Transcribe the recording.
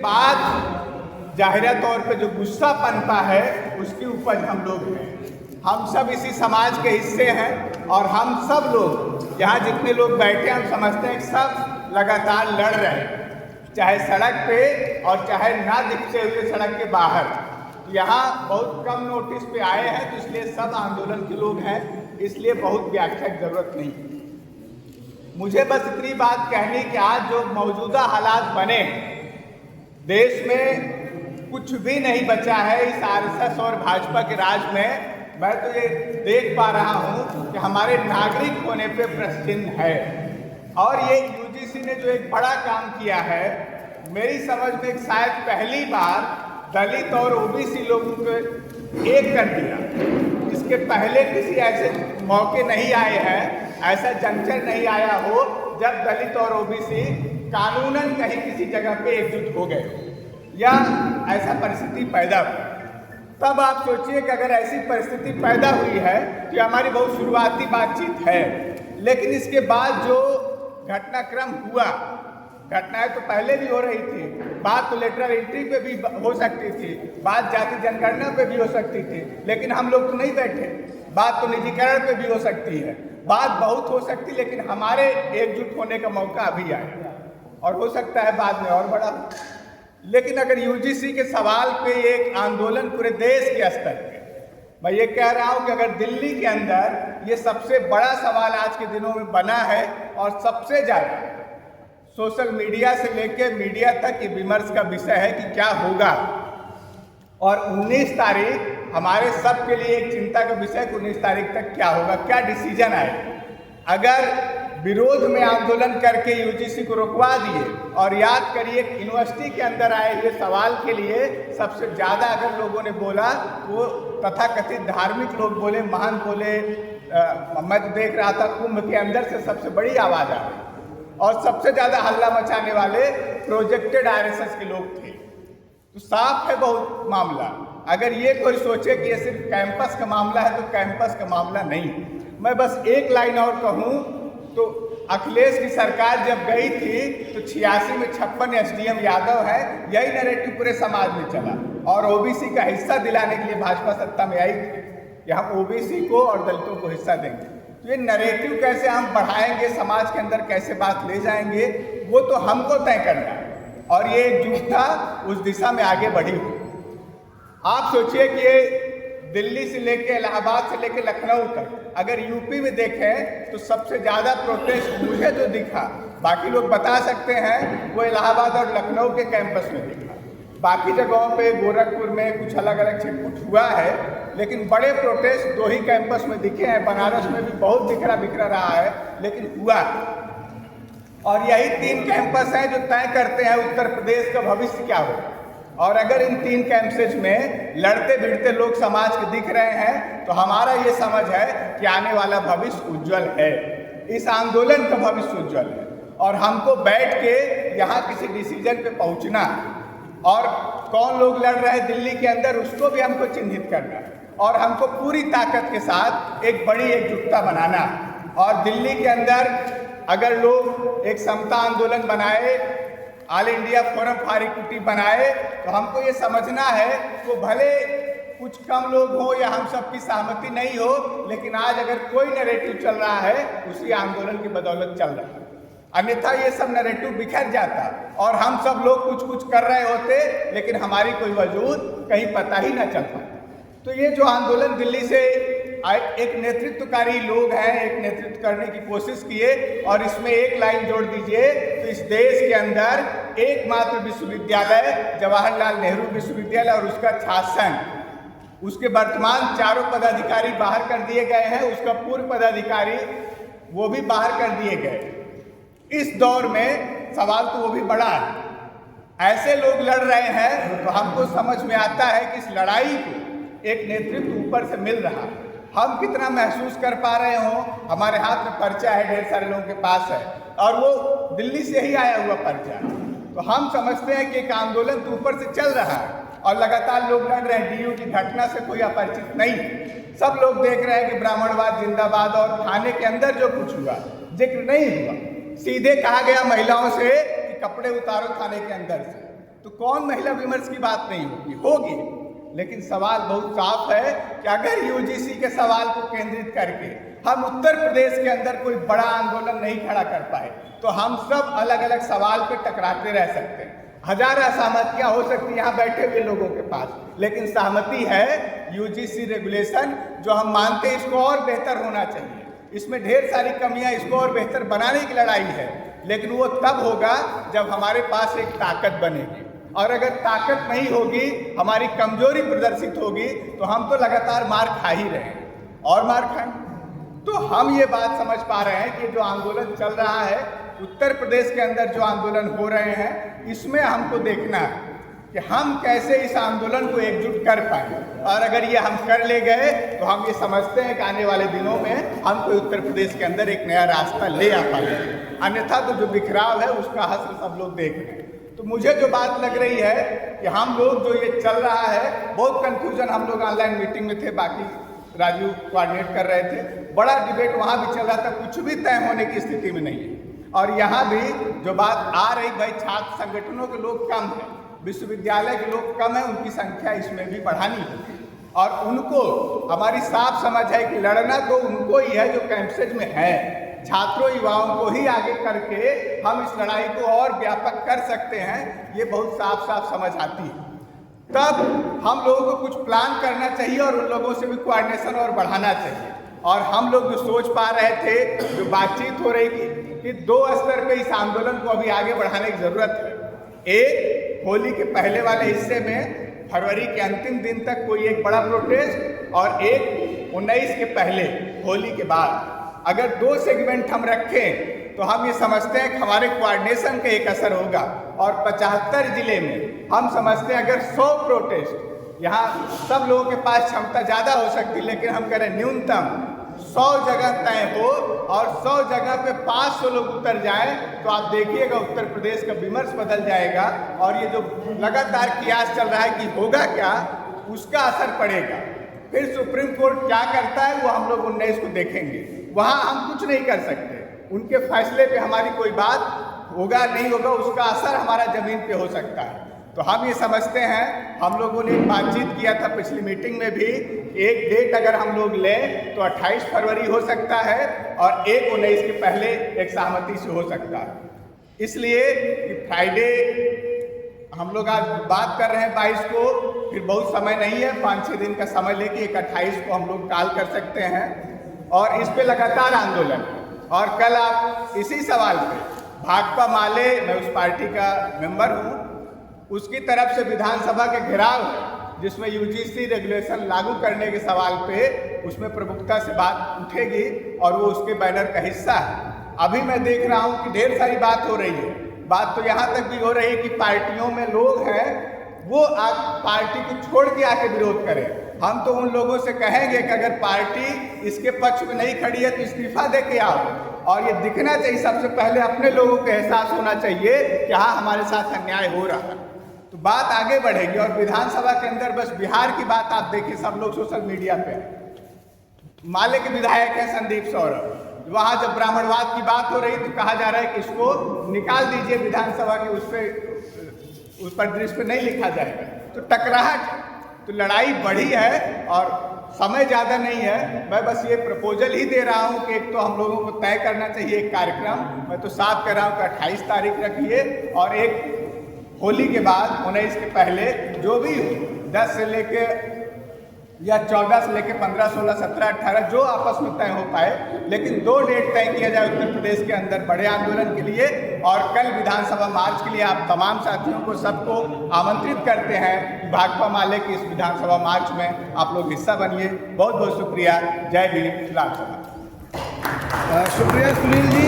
बाद जाहिरा तौर पे जो गुस्सा पनपा है उसकी उपज हम लोग हैं। हम सब इसी समाज के हिस्से हैं और हम सब लोग यहाँ जितने लोग बैठे हैं हम समझते हैं कि सब लगातार लड़ रहे हैं, चाहे सड़क पे और चाहे ना दिखते हुए सड़क के बाहर। यहाँ बहुत कम नोटिस पे आए हैं तो इसलिए सब आंदोलन के लोग हैं, इसलिए बहुत व्याख्या की जरूरत नहीं। मुझे बस इतनी बात कहनी कि आज जो मौजूदा हालात बने, देश में कुछ भी नहीं बचा है इस आरएसएस और भाजपा के राज में। मैं तो ये देख पा रहा हूँ कि हमारे नागरिक होने पे प्रश्न है। और ये यूजीसी ने जो एक बड़ा काम किया है, मेरी समझ में शायद पहली बार दलित और ओबीसी लोगों को एक कर दिया। इसके पहले किसी ऐसे मौके नहीं आए हैं, ऐसा जंक्शन नहीं आया हो जब दलित और ओबीसी कानूनन कहीं किसी जगह पे एकजुट हो गए या ऐसा परिस्थिति पैदा हुई। तब आप सोचिए कि अगर ऐसी परिस्थिति पैदा हुई है तो हमारी बहुत शुरुआती बातचीत है, लेकिन इसके बाद जो घटनाक्रम हुआ, घटनाएं तो पहले भी हो रही थी, बात तो लेटरल एंट्री पे भी हो सकती थी, बात जाति जनगणना पे भी हो सकती थी, लेकिन हम लोग तो नहीं बैठे। बात तो निजीकरण पे भी हो सकती है, बात बहुत हो सकती, लेकिन हमारे एकजुट होने का मौका अभी आया और हो सकता है बाद में और बड़ा हो। लेकिन अगर यूजीसी के सवाल पे एक आंदोलन पूरे देश के स्तर पे, मैं ये कह रहा हूँ कि अगर दिल्ली के अंदर ये सबसे बड़ा सवाल आज के दिनों में बना है और सबसे ज़्यादा सोशल मीडिया से लेकर मीडिया तक ये विमर्श का विषय है कि क्या होगा। और 19 तारीख हमारे सब के लिए एक चिंता का विषय कि 19 तारीख तक क्या होगा, क्या डिसीजन आए। अगर विरोध में आंदोलन करके यूजीसी को रुकवा दिए, और याद करिए यूनिवर्सिटी के अंदर आए हुए सवाल के लिए सबसे ज़्यादा अगर लोगों ने बोला वो तथाकथित धार्मिक लोग बोले, महान बोले। मैं तो देख रहा था कुंभ के अंदर से सबसे बड़ी आवाज़ आ रही और सबसे ज़्यादा हल्ला मचाने वाले प्रोजेक्टेड आरएसएस के लोग थे। तो साफ है बहुत मामला। अगर ये कोई सोचे कि ये सिर्फ कैंपस का मामला है तो कैंपस का मामला नहीं। मैं बस एक लाइन और कहूँ तो अखिलेश की सरकार जब गई थी तो 86 में 56 एसडीएम यादव है, यही नैरेटिव पूरे समाज में चला और ओबीसी का हिस्सा दिलाने के लिए भाजपा सत्ता में आई थी कि हम ओबीसी को और दलितों को हिस्सा देंगे। तो ये नैरेटिव कैसे हम बढ़ाएंगे, समाज के अंदर कैसे बात ले जाएंगे, वो तो हमको तय करना है और ये एकजुटता उस दिशा में आगे बढ़ी हुई। आप सोचिए कि ये दिल्ली से लेके इलाहाबाद से लेके लखनऊ तक अगर यूपी में देखें तो सबसे ज़्यादा प्रोटेस्ट मुझे जो दिखा, बाकी लोग बता सकते हैं, वो इलाहाबाद और लखनऊ के कैंपस में दिखा। बाकी जगहों पे गोरखपुर में कुछ अलग अलग छिटपुट हुआ है, लेकिन बड़े प्रोटेस्ट 2 ही कैंपस में दिखे हैं। बनारस में भी बहुत बिखरा रहा है, लेकिन हुआ। और यही 3 कैंपस हैं जो तय करते हैं उत्तर प्रदेश का भविष्य क्या हो। और अगर इन 3 कैंपसेज में लड़ते भिड़ते लोग समाज के दिख रहे हैं तो हमारा ये समझ है कि आने वाला भविष्य उज्जवल है, इस आंदोलन का भविष्य उज्जवल है। और हमको बैठ के यहाँ किसी डिसीजन पे पहुँचना और कौन लोग लड़ रहे हैं दिल्ली के अंदर उसको भी हमको चिन्हित करना और हमको पूरी ताकत के साथ एक बड़ी एकजुटता बनाना। और दिल्ली के अंदर अगर लोग एक समता आंदोलन बनाए, all India forum for equity बनाए, तो हमको ये समझना है वो भले कुछ कम लोग हो या हम सबकी सहमति नहीं हो, लेकिन आज अगर कोई नैरेटिव चल रहा है उसी आंदोलन की बदौलत चल रहा है। अन्यथा ये सब नैरेटिव बिखर जाता और हम सब लोग कुछ कुछ कर रहे होते, लेकिन हमारी कोई वजूद कहीं पता ही ना चल पाता। तो ये जो आंदोलन दिल्ली से एक नेतृत्वकारी लोग हैं, एक नेतृत्व करने की कोशिश किए, और इसमें एक लाइन जोड़ दीजिए तो इस देश के अंदर एकमात्र विश्वविद्यालय जवाहरलाल नेहरू विश्वविद्यालय और उसका छात्र संघ, उसके वर्तमान 4 पदाधिकारी बाहर कर दिए गए हैं, उसका पूर्व पदाधिकारी वो भी बाहर कर दिए गए। इस दौर में सवाल तो वो भी बड़ा है। ऐसे लोग लड़ रहे हैं तो हमको समझ में आता है कि इस लड़ाई को एक नेतृत्व ऊपर से मिल रहा है। हम कितना महसूस कर पा रहे हो, हमारे हाथ में पर्चा है, ढेर सारे लोगों के पास है, और वो दिल्ली से ही आया हुआ पर्चा है। तो हम समझते हैं कि एक आंदोलन तो ऊपर से चल रहा है और लगातार लोग लड़ रहे हैं। डीयू की घटना से कोई अपरिचित नहीं, सब लोग देख रहे हैं कि ब्राह्मणवाद जिंदाबाद, और थाने के अंदर जो कुछ हुआ जिक्र नहीं हुआ। सीधे कहा गया महिलाओं से कि कपड़े उतारो थाने के अंदर से, तो कौन महिला विमर्श की बात नहीं होगी? होगी, लेकिन सवाल बहुत साफ है कि अगर यूजीसी के सवाल को केंद्रित करके हम उत्तर प्रदेश के अंदर कोई बड़ा आंदोलन नहीं खड़ा कर पाए तो हम सब अलग अलग सवाल पे टकराते रह सकते हैं। हजार असहमतियां हो सकती हैं यहाँ बैठे हुए लोगों के पास, लेकिन सहमति है यूजीसी रेगुलेशन जो हम मानते हैं इसको और बेहतर होना चाहिए। इसमें ढेर सारी कमियां, इसको और बेहतर बनाने की लड़ाई है, लेकिन वो तब होगा जब हमारे पास एक ताकत बनेगी। और अगर ताकत नहीं होगी, हमारी कमजोरी प्रदर्शित होगी, तो हम तो लगातार मार खा ही रहे हैं और मार खाएं। तो हम ये बात समझ पा रहे हैं कि जो आंदोलन चल रहा है उत्तर प्रदेश के अंदर, जो आंदोलन हो रहे हैं, इसमें हमको देखना है कि हम कैसे इस आंदोलन को एकजुट कर पाए। और अगर ये हम कर ले गए तो हम ये समझते हैं कि आने वाले दिनों में हम कोई उत्तर प्रदेश के अंदर एक नया रास्ता ले आ पाएंगे। अन्यथा तो जो बिखराव है उसका हश्र सब लोग देख रहे हैं। तो मुझे जो बात लग रही है कि हम लोग जो ये चल रहा है, बहुत कन्फ्यूजन, हम लोग ऑनलाइन मीटिंग में थे, बाकी राजू कोऑर्डिनेट कर रहे थे, बड़ा डिबेट वहाँ भी चल रहा था, कुछ भी तय होने की स्थिति में नहीं है। और यहाँ भी जो बात आ रही, भाई छात्र संगठनों के लोग कम हैं, विश्वविद्यालय के लोग कम हैं, उनकी संख्या इसमें भी बढ़ानी होगी। और उनको हमारी साफ समझ है कि लड़ना तो उनको ही है जो कैंपसेज में है, छात्रों युवाओं को ही आगे करके हम इस लड़ाई को और व्यापक कर सकते हैं। ये बहुत साफ साफ समझ आती है। तब हम लोगों को कुछ प्लान करना चाहिए और उन लोगों से भी कोऑर्डिनेशन और बढ़ाना चाहिए। और हम लोग जो सोच पा रहे थे, जो बातचीत हो रही थी कि 2 स्तर पे इस आंदोलन को अभी आगे बढ़ाने की जरूरत है। एक, होली के पहले वाले हिस्से में फरवरी के अंतिम दिन तक कोई एक बड़ा प्रोटेस्ट, और एक 19 के पहले, होली के बाद। अगर 2 सेगमेंट हम रखें तो हम ये समझते हैं कि हमारे कोऑर्डिनेशन का एक असर होगा। और 75 जिले में हम समझते हैं अगर 100 प्रोटेस्ट, यहाँ सब लोगों के पास क्षमता ज़्यादा हो सकती है, लेकिन हम कह रहे हैं न्यूनतम 100 जगह तय हो और 100 जगह पे 500 लोग उतर जाएं, तो आप देखिएगा उत्तर प्रदेश का विमर्श बदल जाएगा। और ये जो लगातार कियास चल रहा है कि होगा क्या, उसका असर पड़ेगा। फिर सुप्रीम कोर्ट क्या करता है वो हम लोग 19 को देखेंगे, वहाँ हम कुछ नहीं कर सकते। उनके फैसले पे हमारी कोई बात होगा नहीं होगा, उसका असर हमारा जमीन पे हो सकता है। तो हम ये समझते हैं, हम लोगों ने बातचीत किया था पिछली मीटिंग में भी, एक डेट अगर हम लोग लें तो 28 फरवरी हो सकता है और एक 19 के पहले एक सहमति से हो सकता है। इसलिए कि फ्राइडे हम लोग आज बात कर रहे हैं 22 को, फिर बहुत समय नहीं है, 5-6 दिन का समय लेके एक 28 को हम लोग कॉल कर सकते हैं और इस पे लगातार आंदोलन। और कल आप इसी सवाल पे भाकपा माले, मैं उस पार्टी का मेंबर हूँ, उसकी तरफ से विधानसभा के घेराव है जिसमें यूजीसी रेगुलेशन लागू करने के सवाल पे उसमें प्रमुखता से बात उठेगी और वो उसके बैनर का हिस्सा है। अभी मैं देख रहा हूँ कि ढेर सारी बात हो रही है। बात तो यहाँ तक भी हो रही है कि पार्टियों में लोग हैं, वो पार्टी को छोड़ के आके विरोध करें। हम तो उन लोगों से कहेंगे कि अगर पार्टी इसके पक्ष में नहीं खड़ी है तो इस्तीफा दे के आओ। और ये दिखना चाहिए, सबसे पहले अपने लोगों को एहसास होना चाहिए कि हाँ हमारे साथ अन्याय हो रहा है, तो बात आगे बढ़ेगी। और विधानसभा के अंदर बस बिहार की बात आप देखिए, सब लोग सोशल मीडिया पे, माले के विधायक हैं संदीप सौरभ, वहाँ जब ब्राह्मणवाद की बात हो रही तो कहा जा रहा है कि इसको निकाल दीजिए विधानसभा के उस पर दृश्य पे नहीं लिखा जाएगा। तो टकराहट, तो लड़ाई बढ़ी है और समय ज़्यादा नहीं है। मैं बस ये प्रपोजल ही दे रहा हूँ कि एक तो हम लोगों को तय करना चाहिए एक कार्यक्रम, मैं तो साफ कर रहा हूँ कि 28 तारीख रखिए, और एक होली के बाद 19 के पहले जो भी 10 से लेके या 14 से लेके 15, 16, 17, 18 जो आपस में तय हो पाए, लेकिन 2 डेट तय किया जाए उत्तर प्रदेश के अंदर बड़े आंदोलन के लिए। और कल विधानसभा मार्च के लिए आप तमाम साथियों को सबको आमंत्रित करते हैं भाकपा माले की इस विधानसभा मार्च में आप लोग हिस्सा बनिए। बहुत बहुत शुक्रिया। जय भीम, लाल सभा। शुक्रिया सुनील जी।